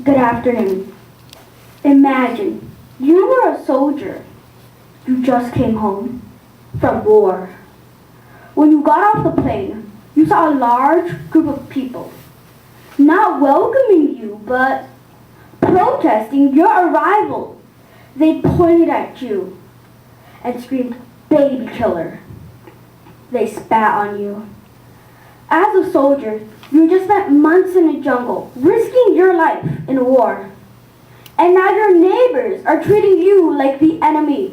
Good afternoon. Imagine you were a soldier. You just came home from war. When you got off the plane, you saw a large group of people, not welcoming you, but protesting your arrival. They pointed at you and screamed, "Baby killer." They spat on you. As a soldier, you just spent months in the jungle, risking your life in a war. And now your neighbors are treating you like the enemy.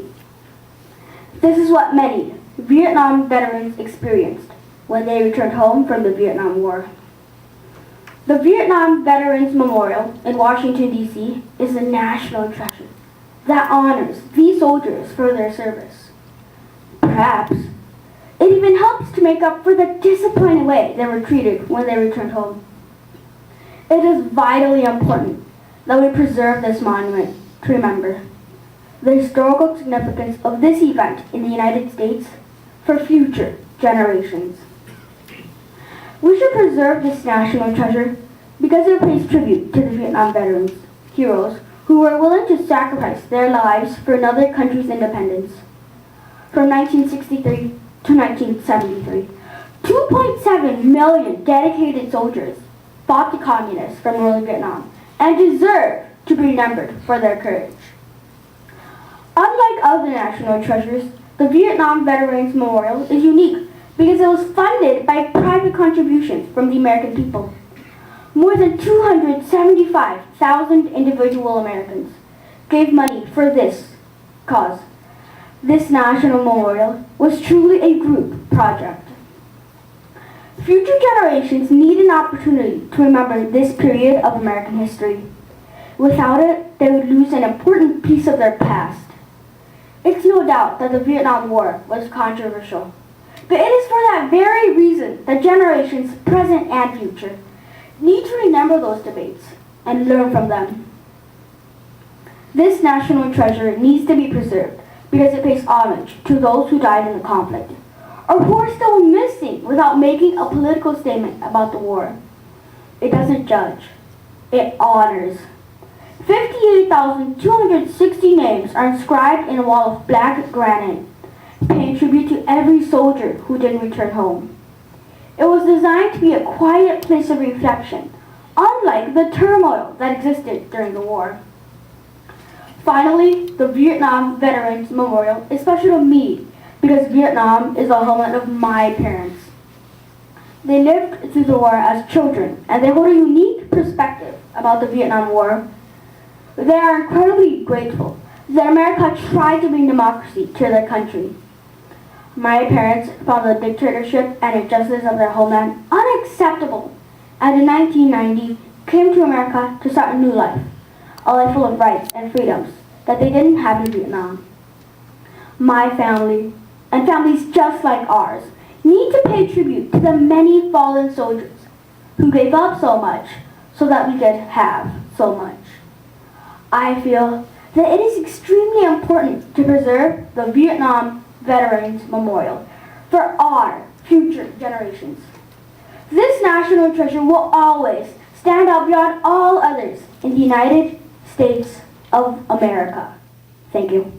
This is what many Vietnam veterans experienced when they returned home from the Vietnam War. The Vietnam Veterans Memorial in Washington, D.C. is a national treasure that honors these soldiers for their service. Perhaps it even helps to make up for the disappointing way they were treated when they returned home. It is vitally important that we preserve this monument to remember the historical significance of this event in the United States for future generations. We should preserve this national treasure because it pays tribute to the Vietnam veterans, heroes who were willing to sacrifice their lives for another country's independence. From 1963 to 1973, 2.7 million dedicated soldiers fought the communists from northern Vietnam and deserve to be remembered for their courage. Unlike other national treasures, the Vietnam Veterans Memorial is unique because it was funded by private contributions from the American people. More than 275,000 individual Americans gave money for this cause. This national memorial was truly a group project. Future generations need an opportunity to remember this period of American history. Without it, they would lose an important piece of their past. It's no doubt that the Vietnam War was controversial, but it is for that very reason that generations, present and future, need to remember those debates and learn from them. This national treasure needs to be preserved because it pays homage to those who died in the conflict, or who are still missing without making a political statement about the war. It doesn't judge, it honors. 58,260 names are inscribed in a wall of black granite, paying tribute to every soldier who didn't return home. It was designed to be a quiet place of reflection, unlike the turmoil that existed during the war. Finally, the Vietnam Veterans Memorial is special to me because Vietnam is the homeland of my parents. They lived through the war as children, and they hold a unique perspective about the Vietnam War. They are incredibly grateful that America tried to bring democracy to their country. My parents found the dictatorship and injustice of their homeland unacceptable, and in 1990 came to America to start a new life, a life full of rights and freedoms that they didn't have in Vietnam. My family, and families just like ours, need to pay tribute to the many fallen soldiers who gave up so much so that we could have so much. I feel that it is extremely important to preserve the Vietnam Veterans Memorial for our future generations. This national treasure will always stand out beyond all others in the United States of America. Thank you.